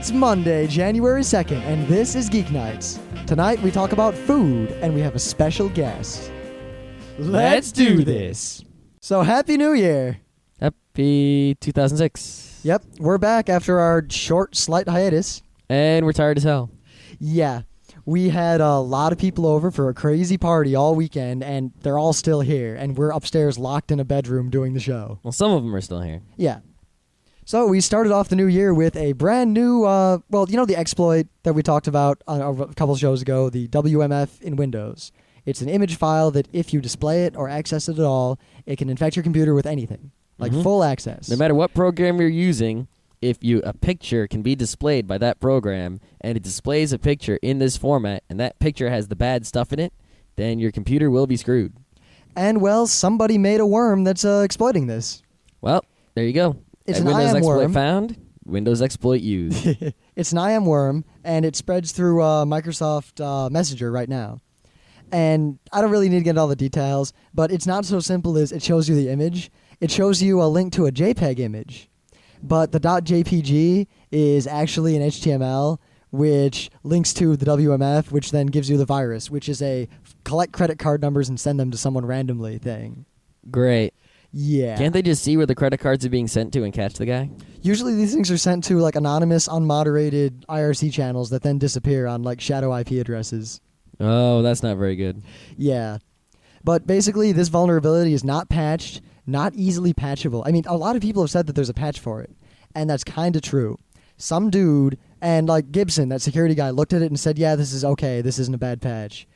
It's Monday, January 2nd, and this is Geeknights. Tonight we talk about food, and we have a special guest. Let's do this! So, Happy New Year! Happy 2006. Yep, we're back after our short, slight hiatus. And we're tired as hell. Yeah, we had a lot of people over for a crazy party all weekend, and they're all still here, and we're upstairs locked in a bedroom doing the show. Well, some of them are still here. Yeah. So we started off the new year with a brand new, the exploit that we talked about a couple shows ago, the WMF in Windows. It's an image file that if you display it or access it at all, it can infect your computer with anything, like full access. No matter what program you're using, if a picture can be displayed by that program, and it displays a picture in this format, and that picture has the bad stuff in it, then your computer will be screwed. And, well, somebody made a worm that's exploiting this. Well, there you go. It's an Windows IM exploit worm. found, Windows exploit used. It's an IM worm, and it spreads through Microsoft Messenger right now. And I don't really need to get into all the details, but it's not so simple as it shows you the image. It shows you a link to a JPEG image. But the .jpg is actually an HTML, which links to the WMF, which then gives you the virus, which is a collect credit card numbers and send them to someone randomly thing. Great. Yeah. Can't they just see where the credit cards are being sent to and catch the guy? Usually these things are sent to like anonymous, unmoderated IRC channels that then disappear on like shadow IP addresses. Oh, that's not very good. Yeah. But basically this vulnerability is not patched, not easily patchable. I mean, a lot of people have said that there's a patch for it, and that's kind of true. Some dude, and like Gibson, that security guy, looked at it and said, yeah, this is okay, this isn't a bad patch.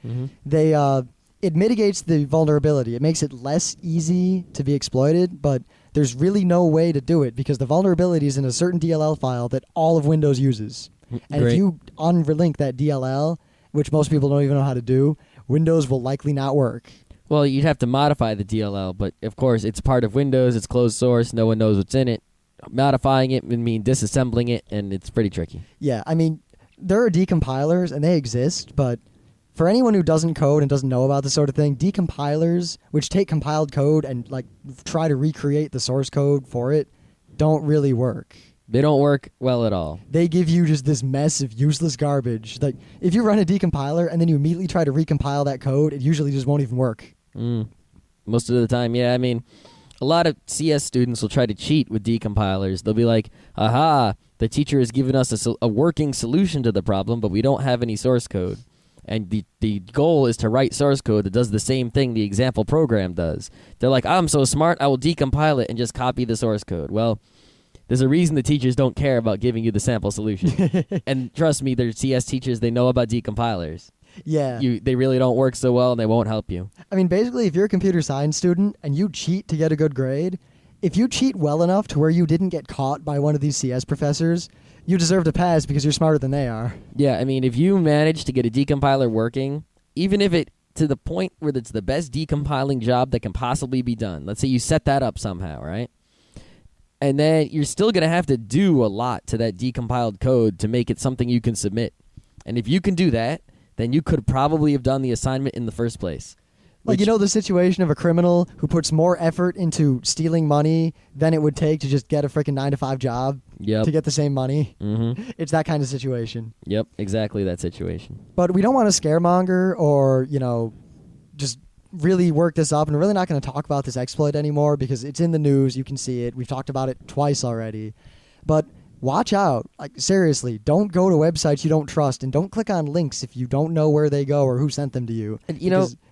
It mitigates the vulnerability. It makes it less easy to be exploited, but there's really no way to do it because the vulnerability is in a certain DLL file that all of Windows uses. And if you unlink that DLL, which most people don't even know how to do, Windows will likely not work. Well, you'd have to modify the DLL, but of course it's part of Windows, it's closed source, no one knows what's in it. Modifying it would mean disassembling it, and it's pretty tricky. Yeah, I mean, there are decompilers, and they exist, but for anyone who doesn't code and doesn't know about this sort of thing, decompilers, which take compiled code and like try to recreate the source code for it, don't really work. They don't work well at all. They give you just this mess of useless garbage. Like, if you run a decompiler and then you immediately try to recompile that code, it usually just won't even work. Most of the time, yeah. I mean, a lot of CS students will try to cheat with decompilers. They'll be like, aha, the teacher has given us a working solution to the problem, but we don't have any source code. And the goal is to write source code that does the same thing the example program does. They're like, I'm so smart, I will decompile it and just copy the source code. Well, there's a reason the teachers don't care about giving you the sample solution. And trust me, they're CS teachers, they know about decompilers. Yeah. They really don't work so well, and they won't help you. I mean, basically, if you're a computer science student and you cheat to get a good grade, if you cheat well enough to where you didn't get caught by one of these CS professors, you deserve to pass because you're smarter than they are. Yeah, I mean, if you manage to get a decompiler working, even if it to the point where it's the best decompiling job that can possibly be done, let's say you set that up somehow, right? And then you're still going to have to do a lot to that decompiled code to make it something you can submit. And if you can do that, then you could probably have done the assignment in the first place. Like, the situation of a criminal who puts more effort into stealing money than it would take to just get a freaking 9-to-5 job to get the same money. It's that kind of situation. Yep, exactly that situation. But we don't want to scaremonger or, just really work this up. And we're really not going to talk about this exploit anymore because it's in the news. You can see it. We've talked about it twice already. But watch out. Like, seriously, don't go to websites you don't trust, and don't click on links if you don't know where they go or who sent them to you. And,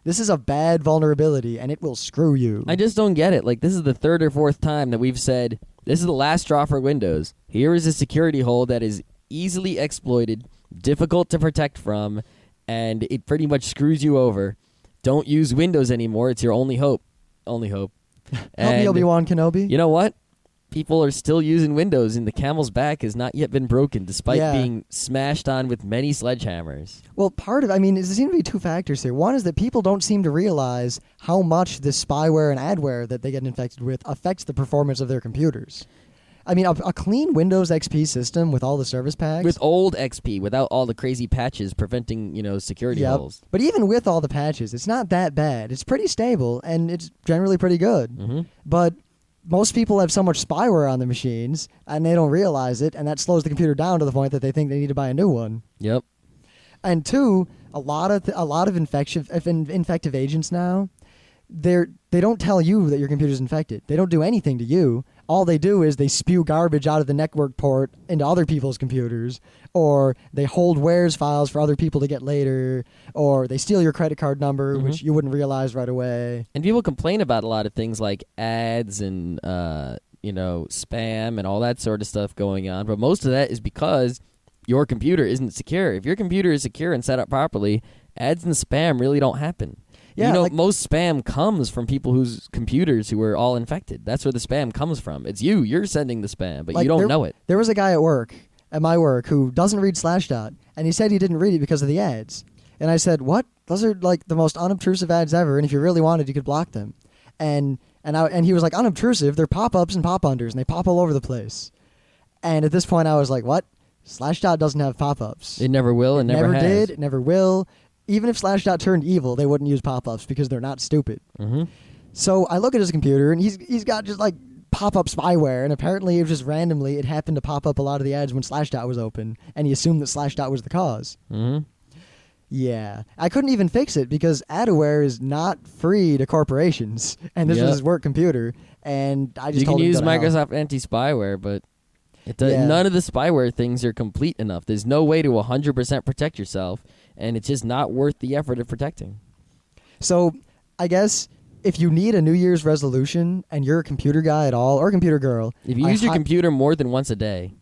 this is a bad vulnerability, and it will screw you. I just don't get it. Like, this is the third or fourth time that we've said, this is the last straw for Windows. Here is a security hole that is easily exploited, difficult to protect from, and it pretty much screws you over. Don't use Windows anymore. It's your only hope. Only hope. Help me, Obi-Wan Kenobi. You know what? People are still using Windows, and the camel's back has not yet been broken, despite being smashed on with many sledgehammers. Well, there seem to be two factors here. One is that people don't seem to realize how much this spyware and adware that they get infected with affects the performance of their computers. I mean, a clean Windows XP system with all the service packs. With old XP, without all the crazy patches preventing, security holes. But even with all the patches, it's not that bad. It's pretty stable, and it's generally pretty good. But most people have so much spyware on the machines, and they don't realize it, and that slows the computer down to the point that they think they need to buy a new one. Yep. And two, a lot of infective agents now, they don't tell you that your computer's infected. They don't do anything to you. All they do is they spew garbage out of the network port into other people's computers, or they hold wares files for other people to get later, or they steal your credit card number, which you wouldn't realize right away. And people complain about a lot of things like ads and spam and all that sort of stuff going on, but most of that is because your computer isn't secure. If your computer is secure and set up properly, ads and spam really don't happen. Yeah, most spam comes from people whose computers who are all infected. That's where the spam comes from. It's you. You're sending the spam, but you don't know it. There was a guy at my work, who doesn't read Slashdot, and he said he didn't read it because of the ads. And I said, what? Those are like the most unobtrusive ads ever, and if you really wanted, you could block them. And he was like, unobtrusive? They're pop-ups and pop-unders, and they pop all over the place. And at this point, I was like, what? Slashdot doesn't have pop-ups. It never will and never has. Never did. It never will. Even if Slashdot turned evil, they wouldn't use pop-ups because they're not stupid. Mm-hmm. So I look at his computer, and he's got just like pop-up spyware, and apparently it just randomly it happened to pop up a lot of the ads when Slashdot was open, and he assumed that Slashdot was the cause. Mm-hmm. Yeah. I couldn't even fix it because adware is not free to corporations, and this was his work computer, and I just told him you to can go to use hell. Microsoft anti-spyware, but none of the spyware things are complete enough. There's no way to 100% protect yourself, and it's just not worth the effort of protecting. So I guess if you need a New Year's resolution and you're a computer guy at all, or a computer girl, if you use your computer more than once a day,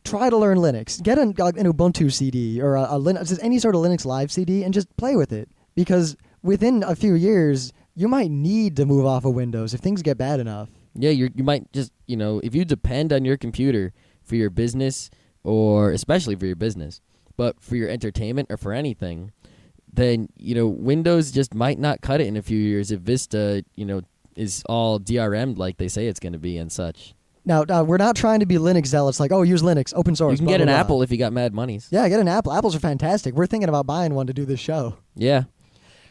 try to learn Linux. Get an Ubuntu CD or a Linux, just any sort of Linux Live CD, and just play with it. Because within a few years, you might need to move off of Windows if things get bad enough. Yeah, you might just, if you depend on your computer for your business, or especially for your business, but for your entertainment or for anything, then, Windows just might not cut it in a few years if Vista, is all DRM'd like they say it's going to be and such. Now, we're not trying to be Linux zealots like, use Linux, open source. You can get an Apple if you got mad monies. Yeah, get an Apple. Apples are fantastic. We're thinking about buying one to do this show. Yeah.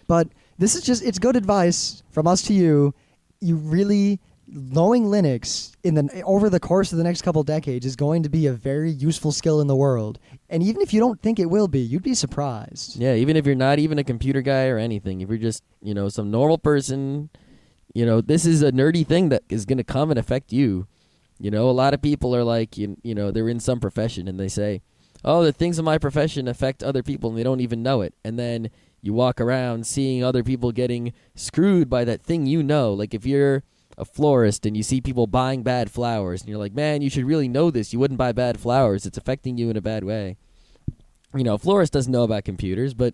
But this is it's good advice from us to you. You really... Knowing Linux over the course of the next couple decades is going to be a very useful skill in the world. And even if you don't think it will be, you'd be surprised. Yeah, even if you're not even a computer guy or anything, if you're just, some normal person, this is a nerdy thing that is going to come and affect you. A lot of people are like, they're in some profession and they say, oh, the things in my profession affect other people and they don't even know it. And then you walk around seeing other people getting screwed by that thing like if you're a florist and you see people buying bad flowers and you're like, man, you should really know this. You wouldn't buy bad flowers. It's affecting you in a bad way. A florist doesn't know about computers, but,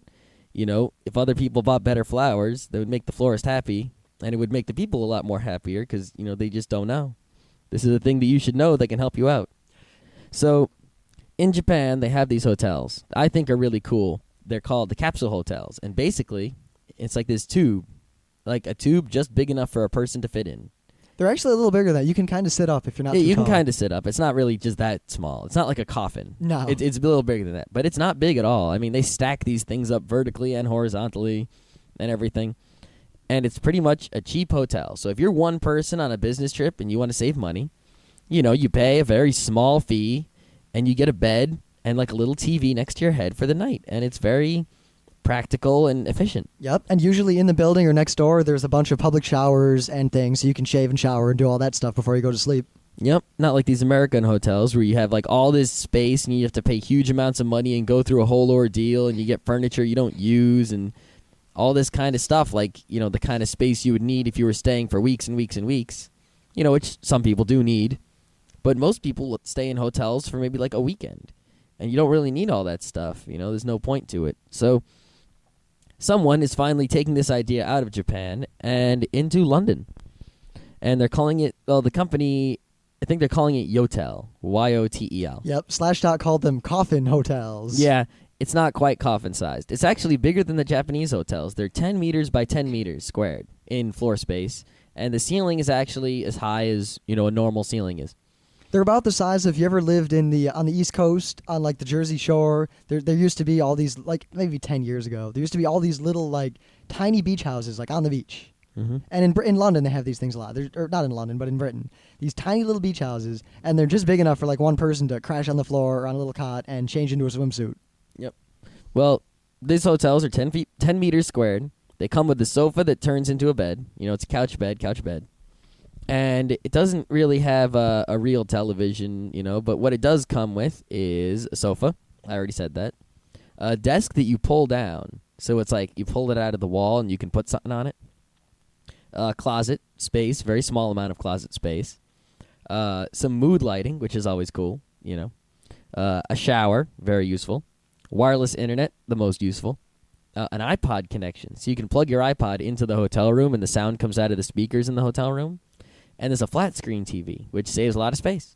if other people bought better flowers, that would make the florist happy, and it would make the people a lot more happier because, they just don't know. This is a thing that you should know that can help you out. So in Japan, they have these hotels I think are really cool. They're called the capsule hotels, and basically it's like this tube, like a tube just big enough for a person to fit in. They're actually a little bigger than that. You can kind of sit up if you're not too you tall. can kind of sit up. It's not really just that small. It's not like a coffin. No. It's a little bigger than that. But it's not big at all. I mean, they stack these things up vertically and horizontally and everything. And it's pretty much a cheap hotel. So if you're one person on a business trip and you want to save money, you pay a very small fee and you get a bed and like a little TV next to your head for the night. And it's very practical and efficient. Yep, and usually in the building or next door, there's a bunch of public showers and things, so you can shave and shower and do all that stuff before you go to sleep. Yep, not like these American hotels where you have like all this space and you have to pay huge amounts of money and go through a whole ordeal and you get furniture you don't use and all this kind of stuff, like, the kind of space you would need if you were staying for weeks and weeks and weeks, which some people do need, but most people stay in hotels for maybe like a weekend, and you don't really need all that stuff, there's no point to it. So someone is finally taking this idea out of Japan and into London. And they're calling it, the company, I think they're calling it Yotel, Yotel. Yep, Slashdot called them coffin hotels. Yeah, it's not quite coffin-sized. It's actually bigger than the Japanese hotels. They're 10 meters by 10 meters squared in floor space. And the ceiling is actually as high as, a normal ceiling is. They're about the size of, you ever lived on the East Coast, on like the Jersey Shore. There used to be all these, like maybe 10 years ago, there used to be all these little like tiny beach houses like on the beach. And in London, they have these things a lot. Or not in London, but in Britain. These tiny little beach houses, and they're just big enough for like one person to crash on the floor or on a little cot and change into a swimsuit. Yep. Well, these hotels are 10 meters squared. They come with a sofa that turns into a bed. It's a couch bed. And it doesn't really have a real television, but what it does come with is a sofa. I already said that. A desk that you pull down. So it's like you pull it out of the wall and you can put something on it. Closet space, very small amount of closet space. Some mood lighting, which is always cool, a shower, very useful. Wireless internet, the most useful. An iPod connection, so you can plug your iPod into the hotel room and the sound comes out of the speakers in the hotel room. And there's a flat screen TV, which saves a lot of space.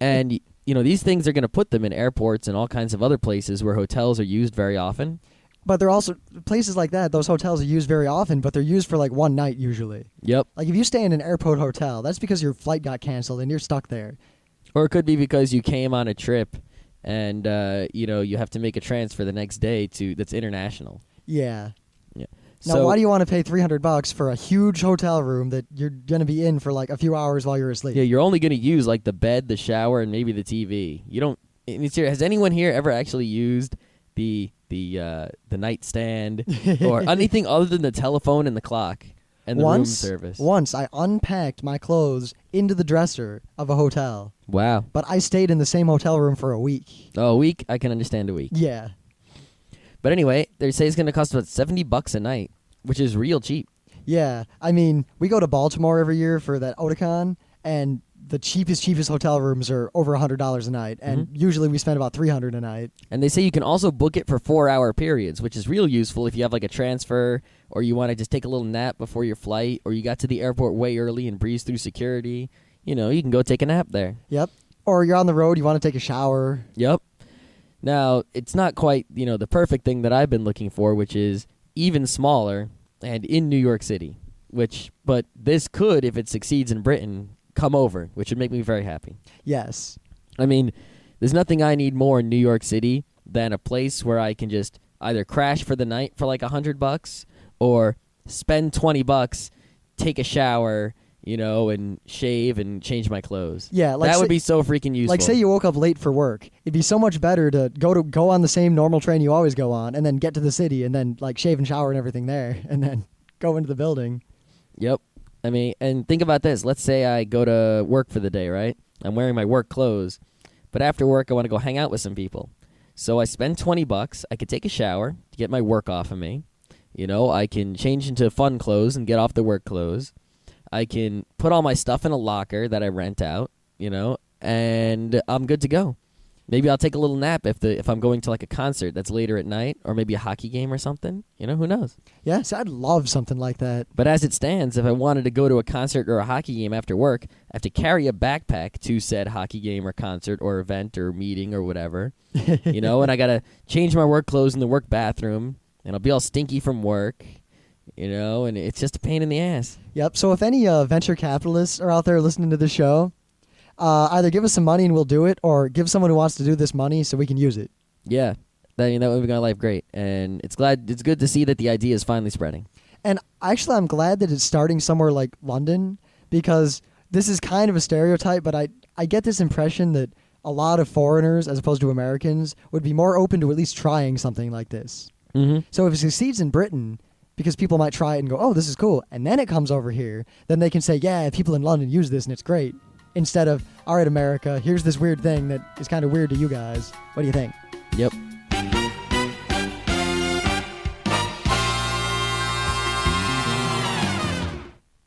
And, these things are going to put them in airports and all kinds of other places where hotels are used very often. But they're also, places like that, those hotels are used very often, but they're used for like one night usually. Yep. Like if you stay in an airport hotel, that's because your flight got canceled and you're stuck there. Or it could be because you came on a trip and, you have to make a transfer the next day that's international. Yeah. Yeah. Now, why do you want to pay $300 for a huge hotel room that you're going to be in for like a few hours while you're asleep? Yeah, you're only going to use like the bed, the shower, and maybe the TV. You don't. Has anyone here ever actually used the nightstand or anything other than the telephone and the clock and the room service? Once I unpacked my clothes into the dresser of a hotel. Wow. But I stayed in the same hotel room for a week. Oh, a week? I can understand a week. Yeah. But anyway, they say it's going to cost about $70 a night, which is real cheap. Yeah. I mean, we go to Baltimore every year for that Otakon, and the cheapest hotel rooms are over $100 a night, and usually we spend about $300 a night. And they say you can also book it for 4-hour periods, which is real useful if you have like a transfer or you want to just take a little nap before your flight or you got to the airport way early and breeze through security. You can go take a nap there. Yep. Or you're on the road, you want to take a shower. Yep. Now, it's not quite, the perfect thing that I've been looking for, which is even smaller and in New York City, but this could, if it succeeds in Britain, come over, which would make me very happy. Yes. I mean, there's nothing I need more in New York City than a place where I can just either crash for the night for like $100 or spend $20, take a shower, and shave and change my clothes. Yeah, like that would be so freaking useful. Like say you woke up late for work. It'd be so much better to go on the same normal train you always go on and then get to the city and then like shave and shower and everything there and then go into the building. Yep. I mean, and think about this. Let's say I go to work for the day, right? I'm wearing my work clothes, but after work I want to go hang out with some people. So I spend $20. I could take a shower to get my work off of me. I can change into fun clothes and get off the work clothes. I can put all my stuff in a locker that I rent out, and I'm good to go. Maybe I'll take a little nap if I'm going to like a concert that's later at night or maybe a hockey game or something. Who knows? Yes, I'd love something like that. But as it stands, if I wanted to go to a concert or a hockey game after work, I have to carry a backpack to said hockey game or concert or event or meeting or whatever, and I got to change my work clothes in the work bathroom, and I'll be all stinky from work. And it's just a pain in the ass. Yep. So if any venture capitalists are out there listening to this show, either give us some money and we'll do it, or give someone who wants to do this money so we can use it. Yeah. That would make my life great. And it's good to see that the idea is finally spreading. And actually, I'm glad that it's starting somewhere like London, because this is kind of a stereotype, but I get this impression that a lot of foreigners, as opposed to Americans, would be more open to at least trying something like this. Mm-hmm. So if it succeeds in Britain, because people might try it and go, oh, this is cool, and then it comes over here, then they can say, yeah, people in London use this and it's great. Instead of, all right, America, here's this weird thing that is kind of weird to you guys. What do you think? Yep.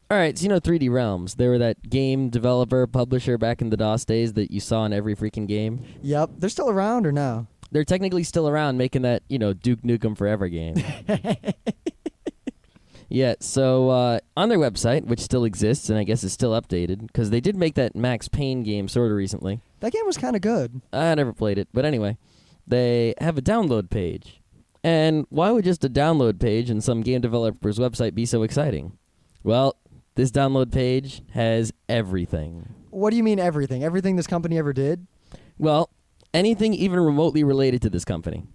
All right, so 3D Realms. They were that game developer, publisher back in the DOS days that you saw in every freaking game. Yep. They're still around or no? They're technically still around making that, Duke Nukem Forever game. Yeah, so on their website, which still exists and I guess is still updated, because they did make that Max Payne game sort of recently. That game was kind of good. I never played it, but anyway, they have a download page. And why would just a download page on some game developer's website be so exciting? Well, this download page has everything. What do you mean everything? Everything this company ever did? Well, anything even remotely related to this company.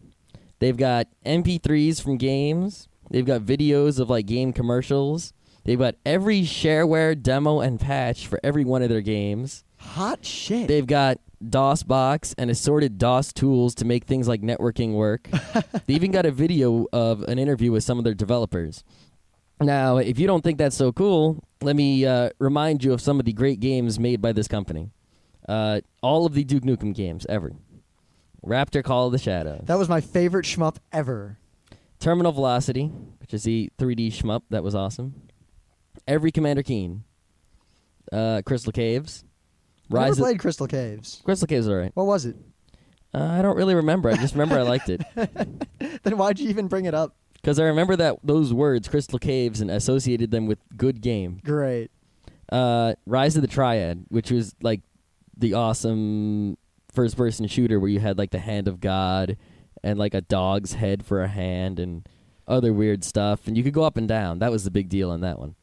They've got MP3s from games. They've got videos of like game commercials. They've got every shareware demo and patch for every one of their games. Hot shit. They've got DOSBox and assorted DOS tools to make things like networking work. They even got a video of an interview with some of their developers. Now, if you don't think that's so cool, let me remind you of some of the great games made by this company. All of the Duke Nukem games ever. Raptor Call of the Shadows. That was my favorite shmup ever. Terminal Velocity, which is the 3D shmup. That was awesome. Every Commander Keen. Crystal Caves. I never played Crystal Caves. Crystal Caves is all right. What was it? I don't really remember. I just remember I liked it. Then why'd you even bring it up? Because I remember those words, Crystal Caves, and associated them with good game. Great. Rise of the Triad, which was like the awesome first-person shooter where you had like the Hand of God and like a dog's head for a hand and other weird stuff. And you could go up and down. That was the big deal on that one.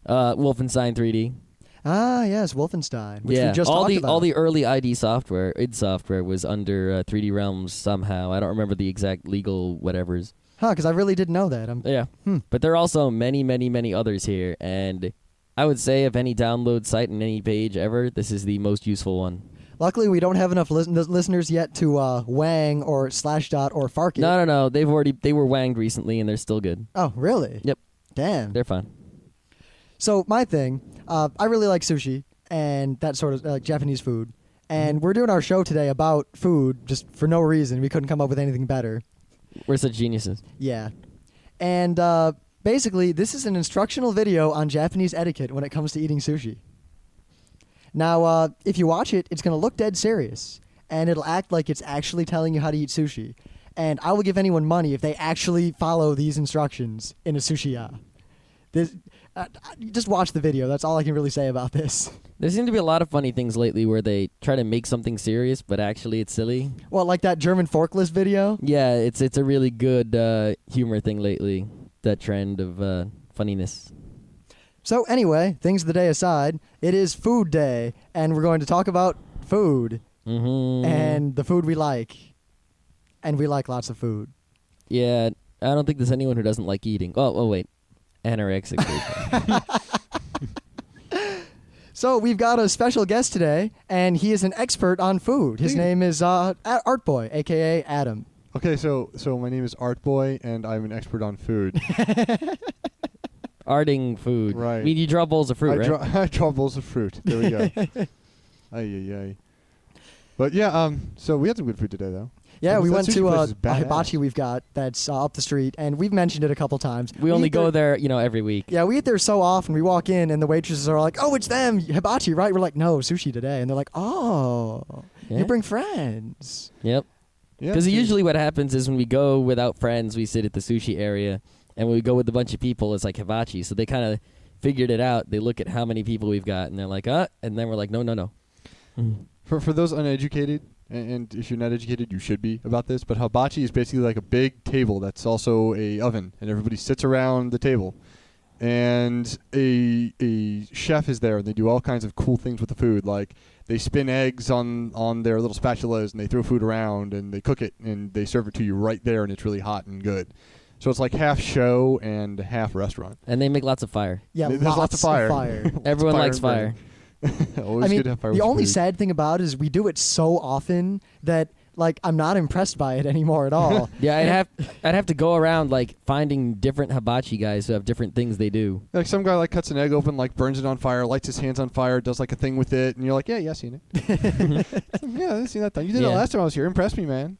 Wolfenstein 3D. Ah, yes, Wolfenstein, which yeah, we just talked about. All the early id software was under 3D Realms somehow. I don't remember the exact legal whatevers. Because I really didn't know that. Yeah. But there are also many, many, many others here. And I would say of any download site and any page ever, this is the most useful one. Luckily, we don't have enough listeners yet to wang or Slashdot or Fark it. No. They were wanged recently, and they're still good. Oh, really? Yep. Damn. They're fine. So my thing, I really like sushi and that sort of Japanese food. And we're doing our show today about food just for no reason. We couldn't come up with anything better. We're such geniuses. Yeah. And basically, this is an instructional video on Japanese etiquette when it comes to eating sushi. Now, if you watch it, it's going to look dead serious. And it'll act like it's actually telling you how to eat sushi. And I will give anyone money if they actually follow these instructions in a sushi-ya. Just watch the video. That's all I can really say about this. There seem to be a lot of funny things lately where they try to make something serious, but actually it's silly. Well, like that German forklift video? Yeah, it's a really good humor thing lately, that trend of funniness. So anyway, things of the day aside, it is food day, and we're going to talk about food and the food we like. And we like lots of food. Yeah, I don't think there's anyone who doesn't like eating. Oh wait. Anorexic person. So we've got a special guest today, and he is an expert on food. His name is ArtBoy, a.k.a. Adam. Okay, so my name is ArtBoy, and I'm an expert on food. Arting food. Right. I mean, you draw bowls of fruit, right? I draw bowls of fruit. There we go. Ay. But yeah, so we had some good food today, though. Yeah, we went to a badass. hibachi we've got that's up the street, and we've mentioned it a couple times. We only go there, every week. Yeah, we eat there so often. We walk in, and the waitresses are like, "Oh, it's them, hibachi, right?" We're like, "No, sushi today," and they're like, "Oh, Yeah. you bring friends." Yep. Yeah, Because usually what happens is when we go without friends, we sit at the sushi area, and when we go with a bunch of people, it's like hibachi. So they kind of figured it out. They look at how many people we've got, and they're like, and then we're like, no. For those uneducated, and if you're not educated, you should be about this, but hibachi is basically like a big table that's also a oven, and everybody sits around the table. And a chef is there, and they do all kinds of cool things with the food, like they spin eggs on their little spatulas, and they throw food around, and they cook it, and they serve it to you right there, and it's really hot and good. So it's like half show and half restaurant. And they make lots of fire. Yeah, There's lots of fire. Everyone Fire likes and fire. Always good to have fire with the only food. sad thing about it is we do it so often that I'm not impressed by it anymore at all. Yeah, I'd have to go around finding different hibachi guys who have different things they do. Like some guy cuts an egg open, burns it on fire, lights his hands on fire, does a thing with it, and you're like, yeah, seen it. Yeah, I've seen that thing. You did it last time I was here. Impressed me, man.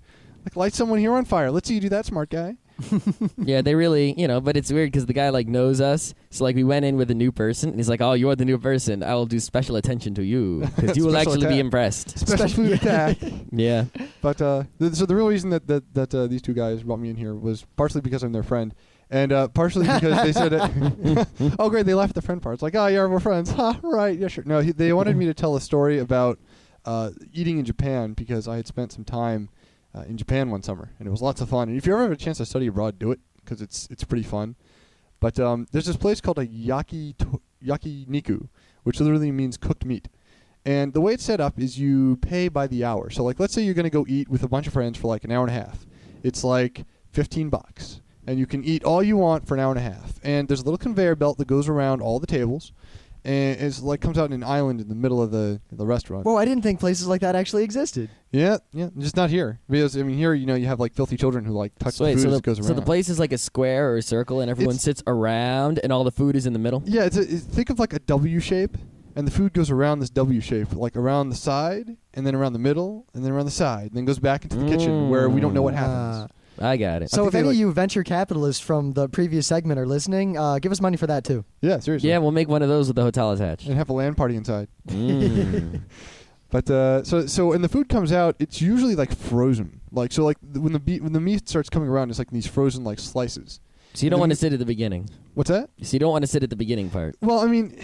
Light someone here on fire. Let's see you do that, smart guy. Yeah, they really, but it's weird because the guy knows us. So we went in with a new person, and he's like, "Oh, you're the new person. I will do special attention to you because you will Special actually be attack. impressed." Special food attack. Yeah. But so the real reason that these two guys brought me in here was partially because I'm their friend, and partially because they said, "Oh, great!" They laughed at the friend part. It's like, "Oh, yeah, we're friends." Ha, right? Yeah, sure. No, they wanted me to tell a story about eating in Japan because I had spent some time in Japan one summer, and it was lots of fun. And if you ever have a chance to study abroad, do it because it's pretty fun. But there's this place called a yakiniku, which literally means cooked meat. And the way it's set up is you pay by the hour. So let's say you're going to go eat with a bunch of friends for an hour and a half. It's $15. and you can eat all you want for an hour and a half. And there's a little conveyor belt that goes around all the tables, and it's like comes out in an island in the middle of the restaurant. Whoa, I didn't think places like that actually existed. Yeah, just not here. Because I mean, here you have like filthy children who like touch the food as it goes around. So the place is like a square or a circle, and everyone sits around, and all the food is in the middle. Yeah, think of like a W shape, and the food goes around this W shape, like around the side, and then around the middle, and then around the side, and then goes back into the kitchen where we don't know what happens. I got it. So if any of you venture capitalists from the previous segment are listening, give us money for that too. Yeah, seriously. Yeah, we'll make one of those with the hotel attached. And have a LAN party inside. But so when the food comes out, it's usually like frozen. Like so, like when the meat starts coming around, it's like these frozen like slices. So you don't want to sit at the beginning. What's that? So you don't want to sit at the beginning part. Well, I mean,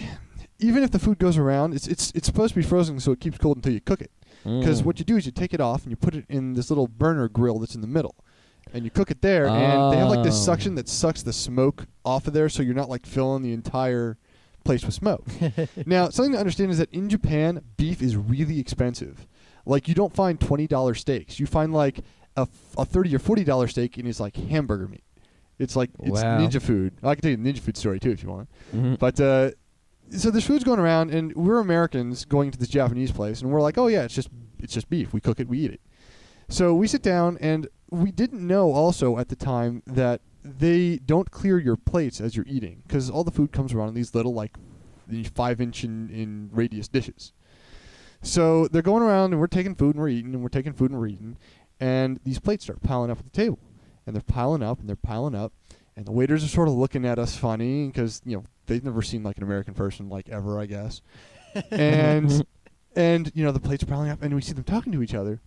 even if the food goes around, it's supposed to be frozen so it keeps cold until you cook it. Because what you do is you take it off and you put it in this little burner grill that's in the middle. And you cook it there, and they have like this suction that sucks the smoke off of there, so you're not like filling the entire place with smoke. Now, something to understand is that in Japan, beef is really expensive. Like, you don't find $20 steaks. You find like a $30 or $40 steak, and it's like hamburger meat. It's like it's ninja food. I can tell you the ninja food story too if you want. But so this food's going around, and we're Americans going to this Japanese place, and we're like, oh yeah, it's just beef. We cook it, we eat it. So we sit down, and we didn't know also at the time that they don't clear your plates as you're eating, because all the food comes around in these little like 5-inch in radius dishes. So they're going around, and we're taking food and we're eating, and we're taking food and we're eating, and these plates start piling up at the table, and they're piling up and they're piling up, and the waiters are sort of looking at us funny because they've never seen like an American person like ever, I guess, and the plates are piling up, and we see them talking to each other.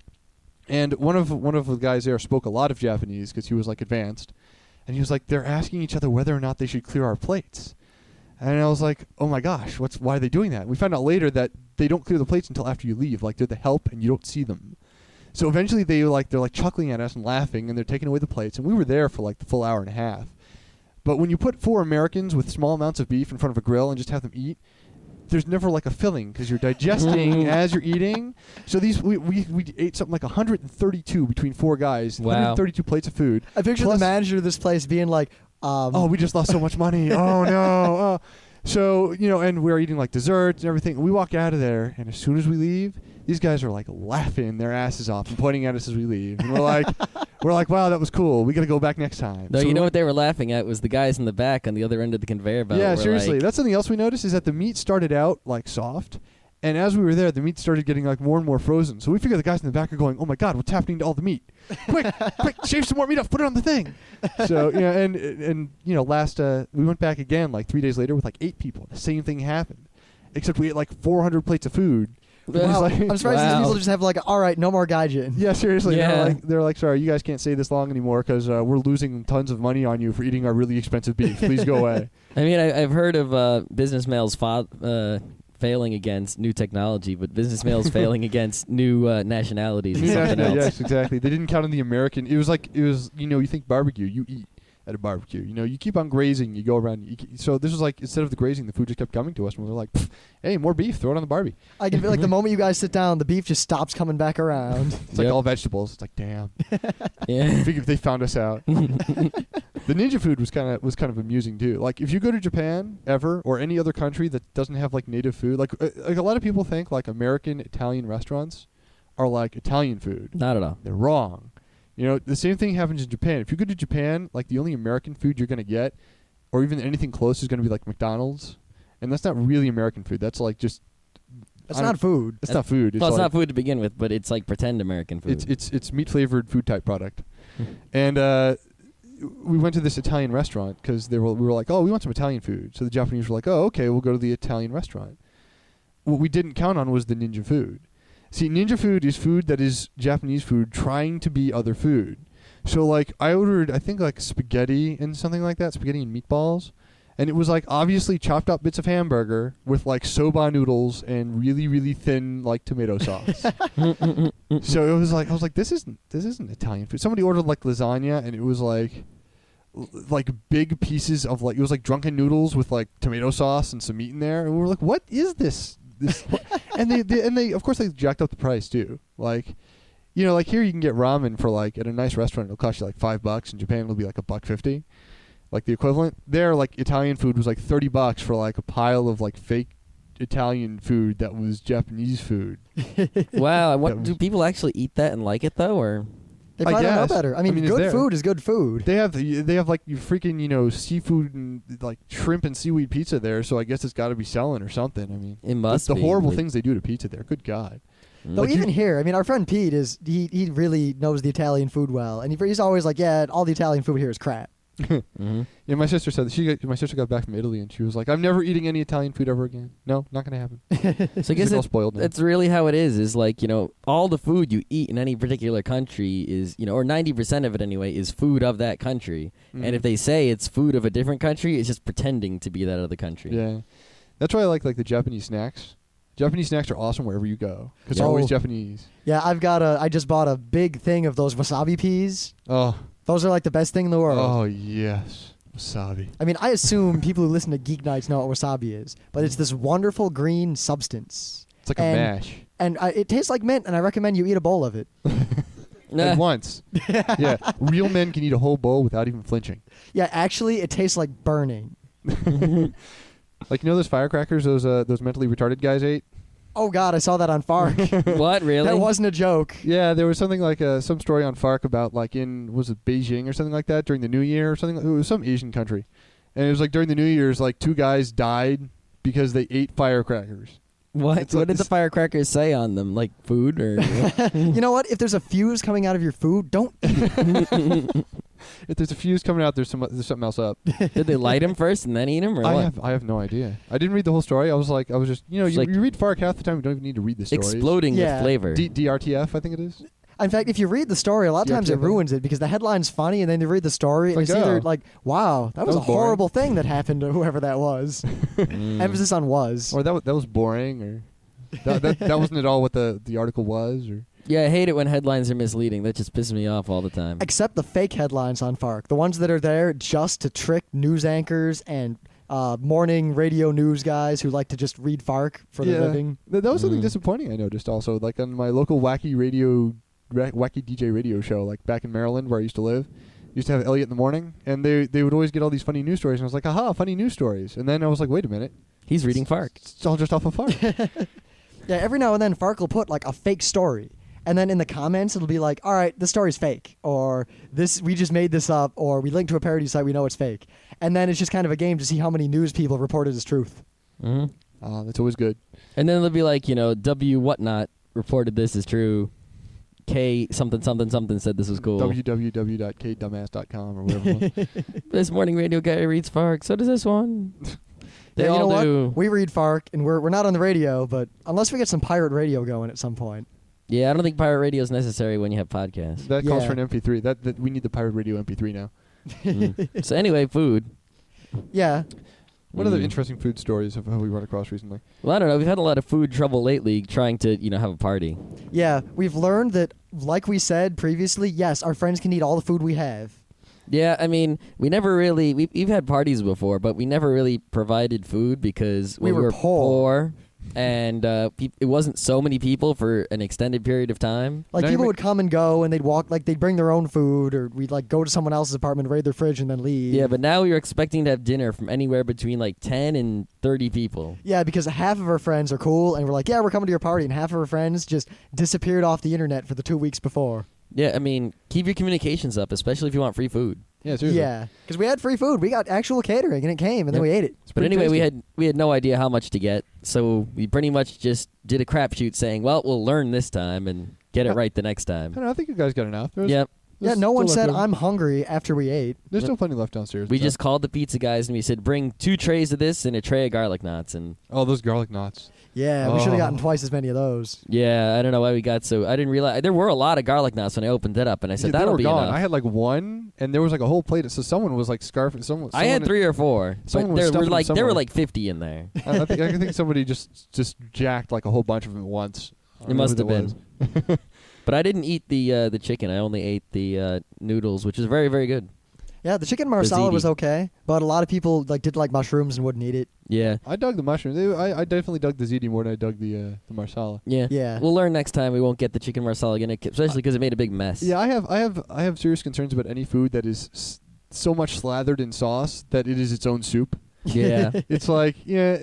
And one of the guys there spoke a lot of Japanese because he was like advanced, and he was like, they're asking each other whether or not they should clear our plates. And I was like, oh my gosh, why are they doing that? We found out later that they don't clear the plates until after you leave. Like, they're the help and you don't see them. So eventually they're like chuckling at us and laughing, and they're taking away the plates. And we were there for like the full hour and a half. But when you put 4 Americans with small amounts of beef in front of a grill and just have them eat, there's never like a filling because you're digesting as you're eating. So we ate something like 132 between 4 guys. Wow. 132 plates of food. I picture the manager of this place being like, oh, we just lost so much money. Oh no. So, and we're eating like desserts and everything. We walk out of there, and as soon as we leave, these guys are like laughing their asses off and pointing at us as we leave. And we're like, wow, that was cool. We got to go back next time. No, so you know what they were laughing at was the guys in the back on the other end of the conveyor belt. Yeah, were seriously. like, That's something else we noticed is that the meat started out like soft, and as we were there, the meat started getting like more and more frozen. So we figured the guys in the back are going, oh my God, what's happening to all the meat? Quick, shave some more meat off, put it on the thing. So, we went back again like 3 days later with like 8 people. The same thing happened, except we ate like 400 plates of food. wow. Like, I'm surprised these people just have like, all right, no more gaijin. yeah, seriously. Yeah. They're like, sorry, you guys can't stay this long anymore because we're losing tons of money on you for eating our really expensive beef. Please go away. I mean, I've heard of business males failing against new technology, but business males failing against new nationalities is something else. Yes, exactly. They didn't count on the American. It was you think barbecue, you eat at a barbecue. You keep on grazing, you go around. So this was like, instead of the grazing, the food just kept coming to us, and we were like, hey, more beef, throw it on the Barbie. I can feel like the moment you guys sit down, the beef just stops coming back around. It's like all vegetables. It's like, damn. Yeah. I figured if they found us out. The ninja food was kind of amusing too. Like, if you go to Japan ever, or any other country that doesn't have like native food, like a lot of people think like American Italian restaurants are like Italian food. Not at all. They're wrong. The same thing happens in Japan. If you go to Japan, like the only American food you're going to get, or even anything close, is going to be like McDonald's. And that's not really American food. That's like just... That's not food. It's not food. Well, it's not food to begin with, but it's like pretend American food. It's meat-flavored food type product. And we went to this Italian restaurant because we were like, oh, we want some Italian food. So the Japanese were like, oh, okay, we'll go to the Italian restaurant. What we didn't count on was the ninja food. See, ninja food is food that is Japanese food trying to be other food. So, like, I ordered, I think, like, spaghetti and something like that, spaghetti and meatballs. And it was, like, obviously chopped up bits of hamburger with, like, soba noodles and really, really thin, like, tomato sauce. So it was like, I was like, this isn't Italian food. Somebody ordered, like, lasagna, and it was, like big pieces of, like, it was, like, drunken noodles with, like, tomato sauce and some meat in there. And we were like, what is this? And they of course they jacked up the price too. Like, you know, like here you can get ramen for like at a nice restaurant it'll cost you like $5. In Japan it'll be like $1.50, like the equivalent. There, like Italian food was like $30 for like a pile of like fake Italian food that was Japanese food. Wow, do people actually eat that and like it though, or? They probably don't know guess. better. I mean, it's good there. food is good food. They have like you freaking, you know, seafood and like shrimp and seaweed pizza there, so I guess it's got to be selling or something. I mean, It must the be. horrible things they do to pizza there. Good God. Though Like even here, I mean, our friend Pete he really knows the Italian food well, and he's always like, yeah, all the Italian food here is crap. Mm-hmm. Yeah, my sister said that my sister got back from Italy and she was like, I'm never eating any Italian food ever again. No, not gonna happen. So I guess It's all spoiled now. that's really how it is like, you know, all the food you eat in any particular country is, you know, or 90% of it anyway, is food of that country. Mhm. And if they say it's food of a different country, it's just pretending to be that other country. Yeah, that's why I like the Japanese snacks. Japanese snacks are awesome wherever you go because they're Oh. always Japanese. Yeah, I just bought a big thing of those wasabi peas. Oh, Those are like the best thing in the world. oh yes, wasabi. I mean, I assume people who listen to Geeknights know what wasabi is, but it's this wonderful green substance. It's like a mash. And it tastes like mint, and I recommend you eat a bowl of it. Nah. At once. Yeah, real men can eat a whole bowl without even flinching. Yeah, actually, it tastes like burning. Like, you know those firecrackers those mentally retarded guys ate? Oh, God, I saw that on Fark. What, really? That wasn't a joke. Yeah, there was something like some story on Fark about like was it Beijing or something like that during the New Year or something. It was some Asian country, and it was like during the New Year's, like 2 guys died because they ate firecrackers. What? It's What like did the this- firecrackers say on them? Like food or? You know what? If there's a fuse coming out of your food, don't eat it. If there's a fuse coming out, there's something else up. Did they light them first and then eat them, or what? I have no idea. I didn't read the whole story. I was just you It's you, like you read Fark half the time. You don't even need to read the stories. Exploding Yeah. with flavor. DRTF, I think it is. In fact, if you read the story, a lot of Yeah, times it yeah. ruins it because the headline's funny, and then you read the story, and It's it's like, either oh. like, wow, that was a was boring. horrible thing that happened to whoever that was. Mm. Emphasis on was. Or that was boring, or that wasn't at all what the article was, or. Yeah, I hate it when headlines are misleading. That just pisses me off all the time. Except the fake headlines on Fark, the ones that are there just to trick news anchors and morning radio news guys who like to just read Fark for their living. That was something Mm. disappointing I noticed also. Like on my local wacky DJ radio show, like back in Maryland where I used to live, used to have Elliot in the morning, and they would always get all these funny news stories, and I was like, aha, funny news stories. And then I was like, wait a minute, He's reading Fark. it's all just off of Fark. Yeah, every now and then Fark will put like a fake story. And then in the comments, it'll be like, all right, this story's fake. Or we just made this up. Or we linked to a parody site, we know it's fake. And then it's just kind of a game to see how many news people report it as truth. Hmm. That's always good. And then they'll be like, you know, W whatnot reported this is true. K something something something said this was cool. www.kdumbass.com or whatever it was. This morning radio guy reads Fark. So does this one. They Yeah, you all know do. what? We read Fark, and we're not on the radio, but unless we get some pirate radio going at some point. Yeah, I don't think pirate radio is necessary when you have podcasts. That calls Yeah. for an MP3. That we need the pirate radio MP3 now. Mm. So anyway, food. Yeah. What other Mm. interesting food stories have we run across recently? Well, I don't know. We've had a lot of food trouble lately trying to, you know, have a party. Yeah, we've learned that, like we said previously, yes, our friends can eat all the food we have. Yeah, I mean, we never really we've had parties before, but we never really provided food because We well, were poor. and it wasn't so many people for an extended period of time. Like, Now you people make- would come and go, and they'd walk, like, they'd bring their own food, or we'd, like, go to someone else's apartment, raid their fridge, and then leave. Yeah, but now we were expecting to have dinner from anywhere between like 10 and 30 people. Yeah, because half of our friends are cool, and we're like, yeah, we're coming to your party, and half of our friends just disappeared off the internet for the 2 weeks before. Yeah, I mean, keep your communications up, especially if you want free food. Yeah, seriously. Yeah, because we had free food. We got actual catering, and it came, and then Yep. we ate it. It's But pretty anyway, tasty. we had no idea how much to get, so we pretty much just did a crapshoot saying, well, we'll learn this time and get it right the next I time. don't know, I think you guys got enough. Yep. Yeah, no one said, I'm. I'm hungry after we ate. There's still plenty left downstairs. We and just stuff. called the pizza guys and we said, bring 2 trays of this and a tray of garlic knots. And Oh, those garlic knots. Yeah, we should have Oh. gotten twice as many of those. yeah, I don't know why we got so. I didn't realize there were a lot of garlic knots when I opened it up, and I said Yeah, they that'll were be gone. enough. I had like one, and there was like a whole plate. So someone was like scarfing. I had 3 or 4. someone But was there were stuffing them like somewhere. 50 in there. I think somebody just jacked like a whole bunch of them at once. I don't It know must who have that been. But I didn't eat the chicken. I only ate the noodles, which is very very good. Yeah, the chicken marsala was ziti. okay, but a lot of people did like mushrooms and wouldn't eat it. Yeah. I dug the mushrooms. I definitely dug the ziti more than I dug the marsala. Yeah. Yeah. We'll learn next time we won't get the chicken marsala again, especially because it made a big mess. Yeah, I have serious concerns about any food that is so much slathered in sauce that it is its own soup. Yeah. It's like, yeah,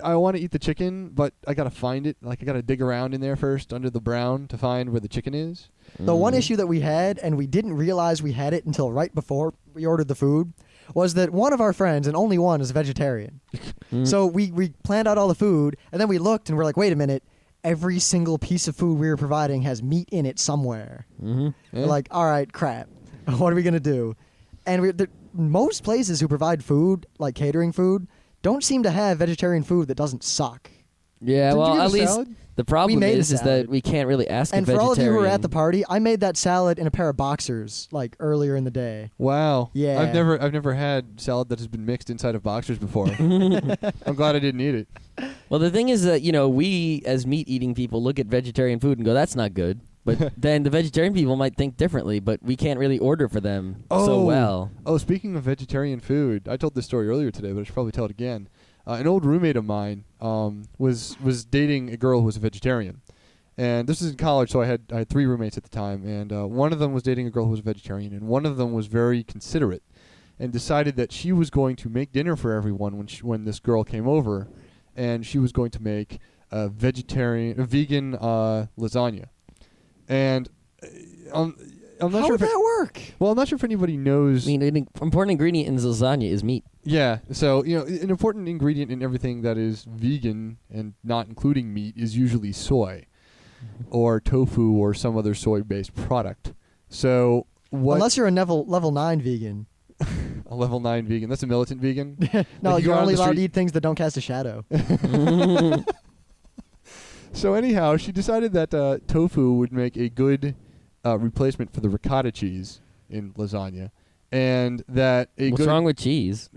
I want to eat the chicken, but I gotta find it. Like I gotta dig around in there first under the brown to find where the chicken is. The one Mm. issue that we had, and we didn't realize we had it until right before we ordered the food, was that one of our friends, and only one, is a vegetarian. Mm. So we planned out all the food, and then we looked, and we're like, wait a minute. Every single piece of food we were providing has meat in it somewhere. Mm-hmm. We're like, all right, crap. What are we going to do? And most places who provide food, like catering food, don't seem to have vegetarian food that doesn't suck. Yeah, Didn't well, you get at a least salad? the problem made a is salad. that we can't really ask And a for all of you who were vegetarian. at the party, I made that salad in a pair of boxers, earlier in the day. Wow. Yeah. I've never had salad that has been mixed inside of boxers before. I'm glad I didn't eat it. Well, the thing is that, we as meat-eating people look at vegetarian food and go, that's not good. But then the vegetarian people might think differently, but we can't really order for them so well. Oh, speaking of vegetarian food, I told this story earlier today, but I should probably tell it again. An old roommate of mine was dating a girl who was a vegetarian. And this was in college, so I had 3 roommates at the time. And one of them was dating a girl who was a vegetarian, and one of them was very considerate and decided that she was going to make dinner for everyone when this girl came over. And she was going to make a vegan lasagna. And I'm not How sure would if that work? well, I'm not sure if anybody knows. I mean, an important ingredient in lasagna is meat. Yeah, so an important ingredient in everything that is vegan and not including meat is usually soy, or tofu, or some other soy-based product. So what? Unless you're a level 9 vegan. A level 9 vegan. That's a militant vegan. No, Like you you're go on only the allowed street- to eat things that don't cast a shadow. So anyhow, she decided that tofu would make a good replacement for the ricotta cheese in lasagna, and that What's wrong with cheese?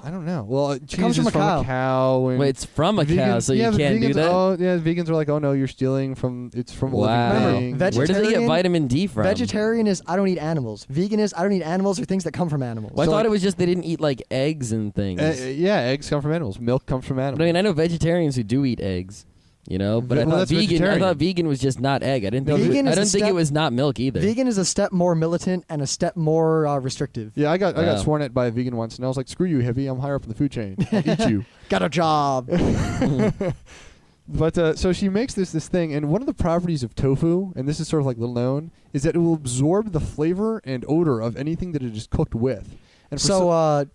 I don't know. Well, cheese comes is from a cow. and Wait, it's from a cow, vegans- so yeah, you can't do vegans, that? Oh, yeah, vegans are like, oh no, you're stealing from. It's from a Wow. living Remember, thing. veg- Where do they get Vegetarian- vitamin D from? Vegetarian is I don't eat animals. Vegan is I don't eat animals or things that come from animals. Well, I So, thought like- it was just they didn't eat like eggs and things. Yeah, eggs come from animals. Milk comes from animals. But I mean, I know vegetarians who do eat eggs, but I Well, thought that's vegan. I vegetarian. thought vegan was just not egg. I didn't No, think. vegan I is a don't think step- it was not milk either. Vegan is a step more militant and a step more restrictive. Yeah, I got Wow. sworn at by a vegan once, and I was like, "Screw you, hippie! I'm higher up in the food chain. I'll eat you." Got a job. But so she makes this thing, and one of the properties of tofu, and this is sort of like little known, is that it will absorb the flavor and odor of anything that it is cooked with. And for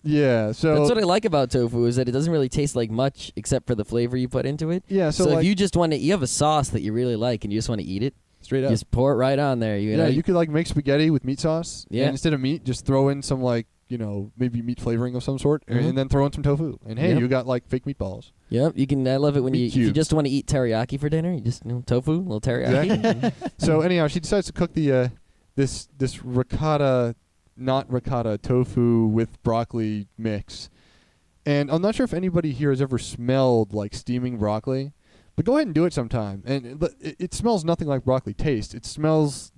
yeah, so That's what I like about tofu is that it doesn't really taste like much except for the flavor you put into it. yeah, so, So like, if you just want to, you have a sauce that you really like and you just want to eat it, straight you up, just pour it right on there. You know, you could like make spaghetti with meat sauce. Yeah. And instead of meat, just throw in some maybe meat flavoring of some sort, Mhm. and then throw in some tofu. And hey, Yep. you got like fake meatballs. Yep, you can. I love it when Meat if you cubes. just want to eat teriyaki for dinner. You just tofu, a little teriyaki. So anyhow, she decides to cook the this ricotta, not ricotta, tofu with broccoli mix. And I'm not sure if anybody here has ever smelled like steaming broccoli, but go ahead and do it sometime. And it smells nothing like broccoli taste. It smells,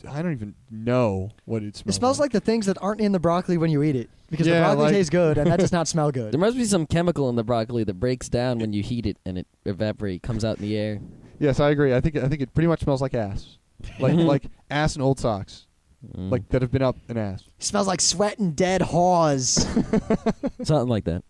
I don't even know what it smells. It smells like the things that aren't in the broccoli when you eat it. Because the Yeah, broccoli like- tastes good and that does not smell good. There must be some chemical in the broccoli that breaks down when you heat it and it evaporates, comes out in the air. Yes, I agree. I think it pretty much smells like ass, like ass and old socks, Mm. like that have been up an ass. It smells like sweat and dead haws. Something like that.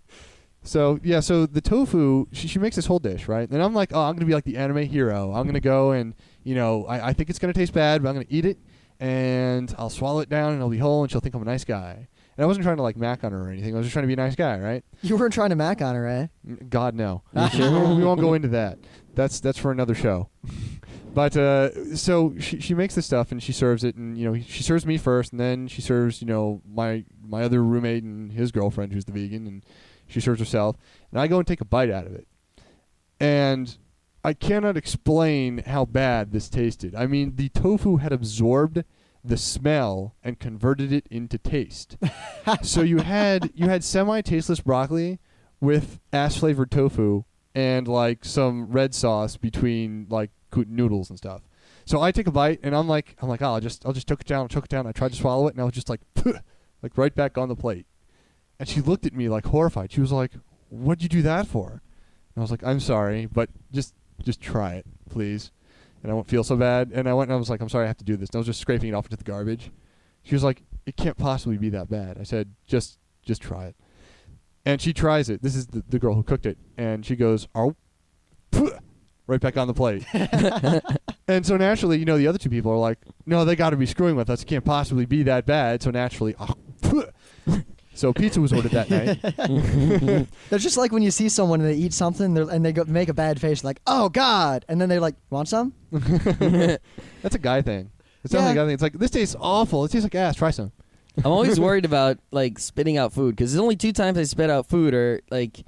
So yeah, so the tofu, she makes this whole dish, right? And I'm like, oh, I'm gonna be like the anime hero. I'm gonna go and I think it's gonna taste bad, but I'm gonna eat it, and I'll swallow it down, and I'll be whole, and she'll think I'm a nice guy. And I wasn't trying to like mac on her or anything. I was just trying to be a nice guy, right? You weren't trying to mac on her, eh? God no. You sure? We won't go into that. That's for another show. But so she makes this stuff and she serves it, and she serves me first, and then she serves my other roommate and his girlfriend who's the vegan, and she serves herself, and I go and take a bite out of it, and I cannot explain how bad this tasted. I mean, the tofu had absorbed the smell and converted it into taste. So you had semi-tasteless broccoli with ass-flavored tofu and like some red sauce between like noodles and stuff. So I take a bite, and I'm like, oh, I'll just choke it down. I tried to swallow it, and I was just like, like right back on the plate. And she looked at me like horrified. She was like, "What'd you do that for?" And I was like, "I'm sorry, but just try it, please, and I won't feel so bad." And I went and I was like, "I'm sorry, I have to do this." And I was just scraping it off into the garbage. She was like, "It can't possibly be that bad." I said, "Just try it." And she tries it. This is the girl who cooked it, and she goes, "Oh." Right back on the plate. And so naturally, the other two people are like, no, they got to be screwing with us. It can't possibly be that bad. So naturally, so pizza was ordered that night. They're just like when you see someone and they eat something and they make a bad face, like, oh, God. And then they're like, want some? That's a guy thing. It's definitely a guy thing. It's like, this tastes awful. It tastes like ass. Try some. I'm always worried about like spitting out food because there's only 2 times I spit out food, or like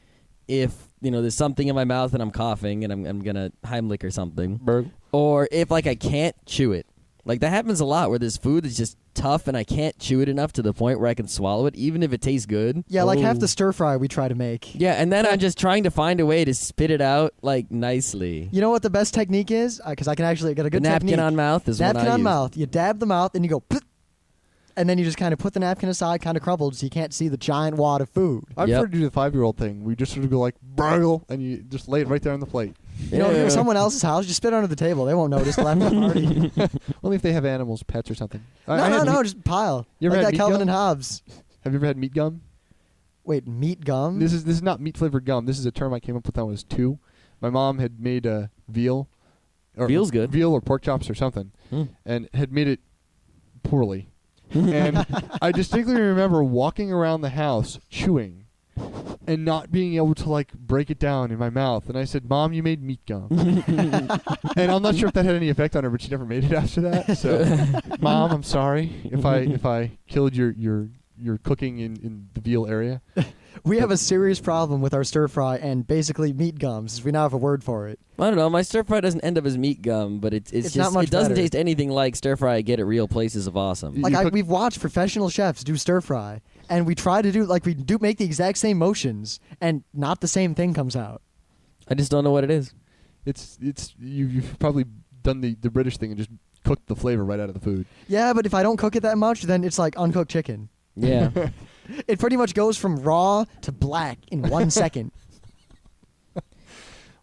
if there's something in my mouth and I'm coughing and I'm gonna Heimlich or something, or if like I can't chew it. Like that happens a lot where there's food that's just tough and I can't chew it enough to the point where I can swallow it, even if it tastes good. Yeah, like half the stir fry we try to make. Yeah, and then I'm just trying to find a way to spit it out like nicely. You know what the best technique is? Because I can actually get a good napkin technique. on mouth is what I use. Napkin on mouth. You dab the mouth and you go, Put, and then you just kind of put the napkin aside, kind of crumpled, so you can't see the giant wad of food. I prefer to do the 5-year-old thing. We just sort of go like, burgle, and you just lay it right there on the plate. If you're at someone else's house, just spit under the table. They won't notice till after the party. Only if they have animals, pets, or something. No, just pile. You ever like had that meat Calvin gum? and Hobbes. Have you ever had meat gum? Wait, meat gum? This is not meat flavored gum. This is a term I came up with when I was 2. My mom had made veal. Veal's good. Veal or pork chops or something, and had made it poorly. And I distinctly remember walking around the house chewing and not being able to like break it down in my mouth. And I said, "Mom, you made meat gum." And I'm not sure if that had any effect on her, but she never made it after that. So, Mom, I'm sorry if I killed your cooking in the veal area. We have a serious problem with our stir fry and basically meat gums. We now have a word for it. I don't know. My stir fry doesn't end up as meat gum, but it's just not much it doesn't better. taste anything like stir fry I get at real places of awesome. Like we've watched professional chefs do stir fry, and we try to do we do make the exact same motions, and not the same thing comes out. I just don't know what it is. It's you've probably done the British thing and just cooked the flavor right out of the food. Yeah, but if I don't cook it that much, then it's like uncooked chicken. Yeah. It pretty much goes from raw to black in 1 second.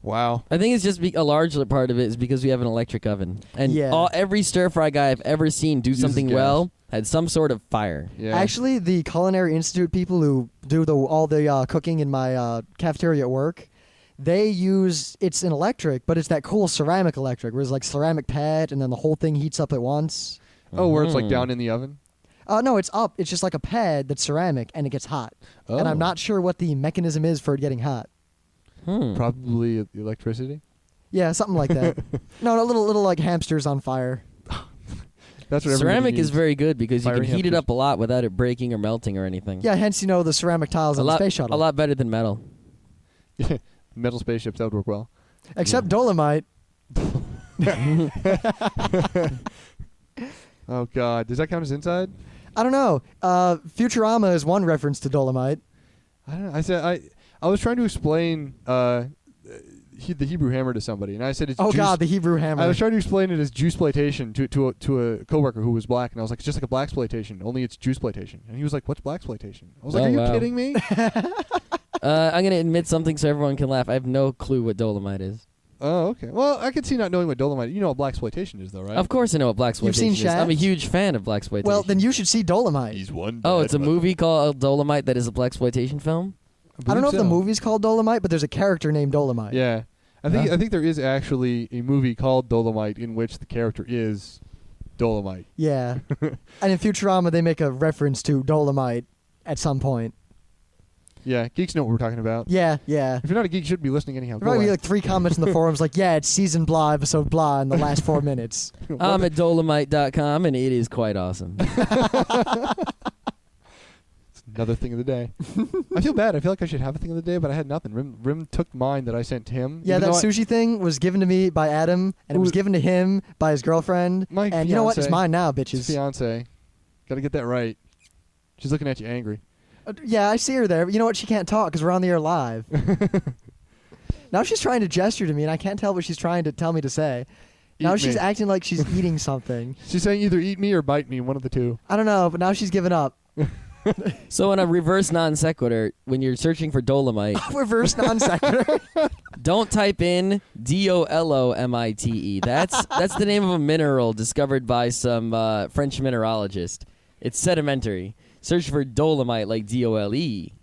Wow. I think it's just a large part of it is because we have an electric oven. And Yeah. every stir fry guy I've ever seen do Uses something gas. well had some sort of fire. Yeah. Actually, the Culinary Institute people who do all the cooking in my cafeteria at work, it's an electric, but it's that cool ceramic electric, where it's like ceramic pad, and then the whole thing heats up at once. Oh, where it's like down in the oven? No, it's up. It's just like a pad that's ceramic, and it gets hot. Oh. And I'm not sure what the mechanism is for it getting hot. Probably electricity. Yeah, something like that. No, little like hamsters on fire. That's what Ceramic everybody is needs. very good because you Fiery can heat it hamsters. up a lot without it breaking or melting or anything. Yeah, hence the ceramic tiles on the space shuttle. A lot better than metal. Metal spaceships, that would work well. Except Dolomite. Oh God, does that count as inside? I don't know. Futurama is one reference to Dolomite. I don't know. I was trying to explain the Hebrew hammer to somebody, and I said it's Oh juice. God, the Hebrew hammer. I was trying to explain it as juiceploitation to a coworker who was black, and I was like, it's just like a blaxploitation, only it's juiceploitation. And he was like, what's blaxploitation? I was like, Oh, are you wow. kidding me? I'm going to admit something so everyone can laugh. I have no clue what dolomite is. Oh, okay. Well, I could see not knowing what dolomite. You know what blaxploitation is, though, right? Of course I know what blaxploitation You've seen is. I'm a Shaft? huge fan of blaxploitation. Well, then you should see Dolomite. He's one. Oh, it's a movie called Dolomite that is a blaxploitation film? I don't know if the movie. movie's called Dolomite, but there's a character named Dolomite. Yeah, I think there is actually a movie called Dolomite in which the character is Dolomite. Yeah. And in Futurama, they make a reference to Dolomite at some point. Yeah, geeks know what we're talking about. Yeah, yeah. If you're not a geek, you shouldn't be listening anyhow. There might be like 3 comments in the forums like, yeah, it's season blah, episode blah in the last 4 minutes. I'm at dolomite.com, and it is quite awesome. It's another thing of the day. I feel bad. I feel like I should have a thing of the day, but I had nothing. Rim took mine that I sent to him. Yeah, even that though sushi thing was given to me by Adam, and it was given to him by his girlfriend. My and you know what? It's fiancé. mine now, His bitches. fiance. Got to get that right. She's looking at you angry. Yeah, I see her there. But you know what? She can't talk because we're on the air live. Now she's trying to gesture to me, and I can't tell what she's trying to tell me to say. Now Eat she's me. acting like she's eating something. She's saying either eat me or bite me, one of the two. I don't know, but now she's given up. So in a reverse non sequitur, when you're searching for dolomite, Reverse non sequitur. don't type in Dolomite. That's the name of a mineral discovered by some French mineralogist. It's sedimentary. Search for dolomite like DOLE.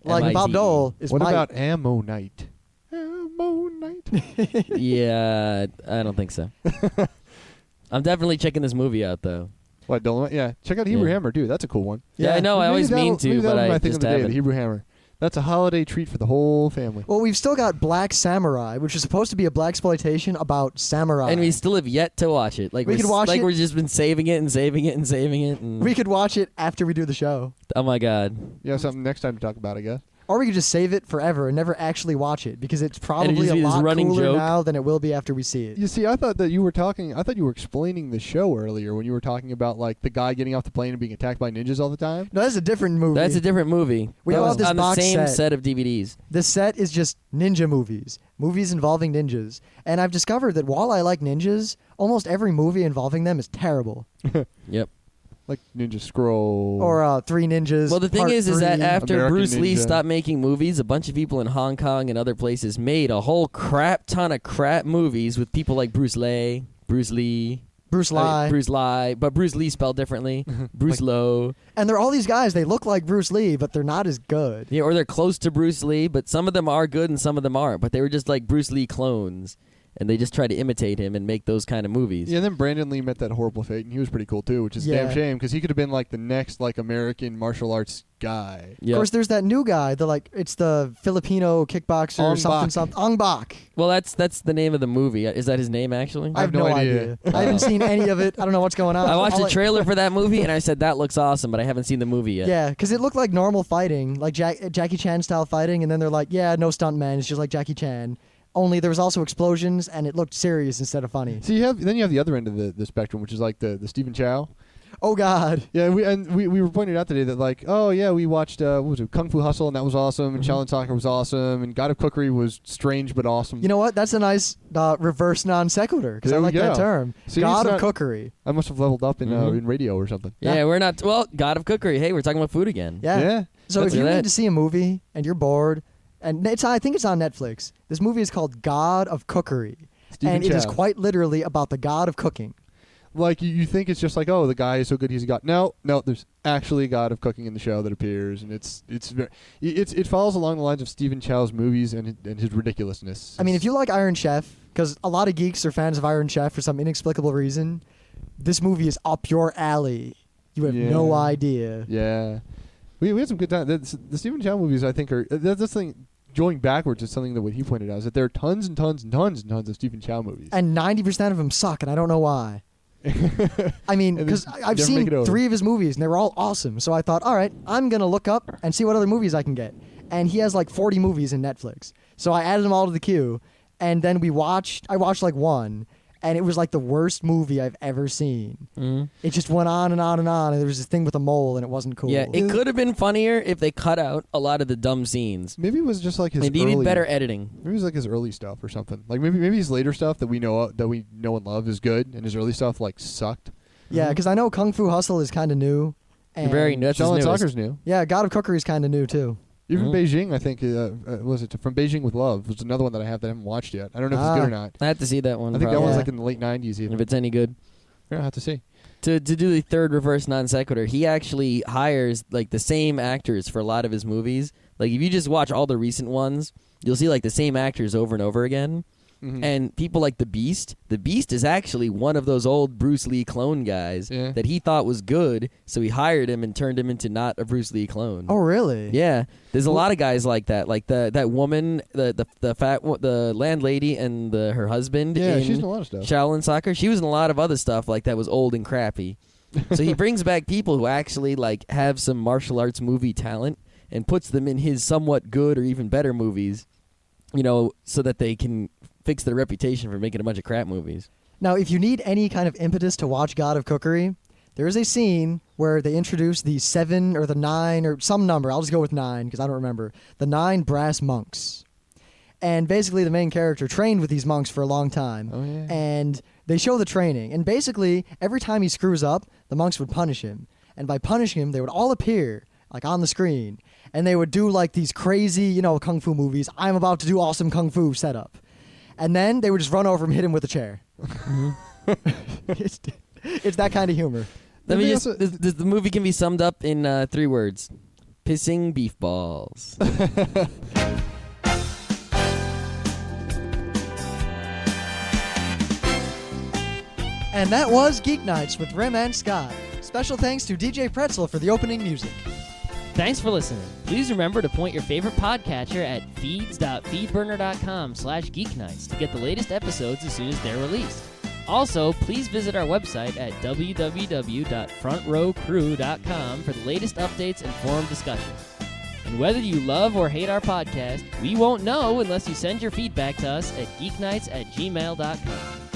Like Bob Dole is What Mike. about ammonite? Ammonite. Yeah, I don't think so. I'm definitely checking this movie out though. What, Dolomite? Yeah. Check out Hebrew Yeah. Hammer, dude. That's a cool one. Yeah, I know. I always mean to, but I think just of the day, the haven't. Hebrew Hammer. That's a holiday treat for the whole family. Well, we've still got Black Samurai, which is supposed to be a blaxploitation about samurai. And we still have yet to watch it. Like We we're could watch it. we've just been saving it and saving it and saving it. And, We could watch it after we do the show. oh my god! You have something next time to talk about, I guess. Or we could just save it forever and never actually watch it because it's probably just a be this lot running cooler joke. now than it will be after we see it. You see, I thought you were explaining the show earlier when you were talking about like the guy getting off the plane and being attacked by ninjas all the time. No, that's a different movie. That's a different movie. We That all was have this on the box same set. of DVDs. The set is just ninja movies involving ninjas. And I've discovered that while I like ninjas, almost every movie involving them is terrible. Yep. Like Ninja Scroll. Or Three Ninjas. Well, the thing Part is that 3. after American Bruce Lee Ninja. stopped making movies, a bunch of people in Hong Kong and other places made a whole crap ton of crap movies with people like Bruce Lee, Bruce Lee. but Bruce Lee spelled differently, Bruce Lowe. And they're all these guys. They look like Bruce Lee, but they're not as good. Yeah, or they're close to Bruce Lee, but some of them are good and some of them aren't. But they were just like Bruce Lee clones, and they just tried to imitate him and make those kind of movies. Yeah, and then Brandon Lee met that horrible fate, and he was pretty cool too, which is a Yeah. damn shame because he could have been like the next like American martial arts guy. Yep. Of course, there's that new guy. It's the Filipino kickboxer or Ong something Bak. something. Ong Bak. Well, that's the name of the movie. Is that his name actually? I have no idea. I haven't seen any of it. I don't know what's going on. I watched All the trailer for that movie and I said that looks awesome, but I haven't seen the movie yet. Yeah, because it looked like normal fighting, like Jackie Chan style fighting, and then they're like, yeah, no stuntman, it's just like Jackie Chan. Only there was also explosions, and it looked serious instead of funny. So you have the other end of the spectrum, which is like the Stephen Chow. Oh God. Yeah, we were pointed out today that like, oh yeah, we watched what was it, Kung Fu Hustle, and that was awesome, and Shaolin Soccer was awesome, and God of Cookery was strange but awesome. You know what? That's a nice reverse non sequitur because I There we like that go. term. See, God it's of not- Cookery. I must have leveled up in radio or something. Yeah, we're not. Well, God of Cookery. Hey, we're talking about food again. Yeah. Yeah. So Let's if do you that. need to see a movie and you're bored, and I think it's on Netflix. This movie is called God of Cookery, Stephen and it is Chow. quite literally about the God of cooking. Like you think it's just like, oh, the guy is so good he's a god. No, there's actually a God of cooking in the show that appears, and it follows along the lines of Stephen Chow's movies and his ridiculousness. I mean, if you like Iron Chef, because a lot of geeks are fans of Iron Chef for some inexplicable reason, this movie is up your alley. You have no Yeah. idea. Yeah, we had some good time. The Stephen Chow movies, I think, are that's the thing. Going backwards is something that what he pointed out is that there are tons and tons and tons and tons of Stephen Chow movies. And 90% of them suck, and I don't know why. I mean, And because they I've never seen make it over. 3 of his movies, and they were all awesome. So I thought, all right, I'm going to look up and see what other movies I can get. And he has like 40 movies in Netflix. So I added them all to the queue, and then I watched like one, and it was like the worst movie I've ever seen. Mhm. It just went on and on and on, and there was this thing with a mole, and it wasn't cool. Yeah, it could have been funnier if they cut out a lot of the dumb scenes. Maybe it was just like his. They needed early, better editing. Maybe it was like his early stuff or something. Like maybe his later stuff that we know and love is good, and his early stuff like sucked. Yeah, because I know Kung Fu Hustle is kind of new. And Very new. That's his Shaolin newest. Soccer's new. Yeah, God of Cookery is kind of new too. Even Mhm. Beijing, I think, was it From Beijing with Love was another one that I haven't watched yet. I don't know if it's good or not. I have to see that one. I think that probably. one's Yeah. like in the late 90s even. If it's any good. Yeah, I'll have to see. To do the third reverse non sequitur, he actually hires like the same actors for a lot of his movies. Like if you just watch all the recent ones, you'll see like the same actors over and over again. Mhm. And people like the Beast is actually one of those old Bruce Lee clone guys Yeah. that he thought was good, so he hired him and turned him into not a Bruce Lee clone. Oh, really? Yeah, there's a lot of guys like that. Like that woman, the landlady, and her husband. Yeah, in she's in a lot of stuff. Shaolin Soccer. She was in a lot of other stuff like that was old and crappy. So he brings back people who actually like have some martial arts movie talent and puts them in his somewhat good or even better movies. You know, so that they can fix their reputation for making a bunch of crap movies. Now, if you need any kind of impetus to watch God of Cookery, there is a scene where they introduce the 7 or the 9 or some number. I'll just go with 9 because I don't remember. The 9 brass monks. And basically the main character trained with these monks for a long time. Oh, yeah. And they show the training, and basically every time he screws up, the monks would punish him, and by punishing him, they would all appear like on the screen, and they would do like these crazy, kung fu movies. I'm about to do awesome kung fu setup, and then they would just run over him, hit him with a chair. It's that kind of humor. The movie can be summed up in 3 words: pissing beef balls. And that was Geek Nights with Rim and Scott. Special thanks to DJ Pretzel for the opening music. Thanks for listening. Please remember to point your favorite podcatcher at feeds.feedburner.com/geeknights to get the latest episodes as soon as they're released. Also, please visit our website at www.frontrowcrew.com for the latest updates and forum discussion. And whether you love or hate our podcast, we won't know unless you send your feedback to us at geeknights@gmail.com.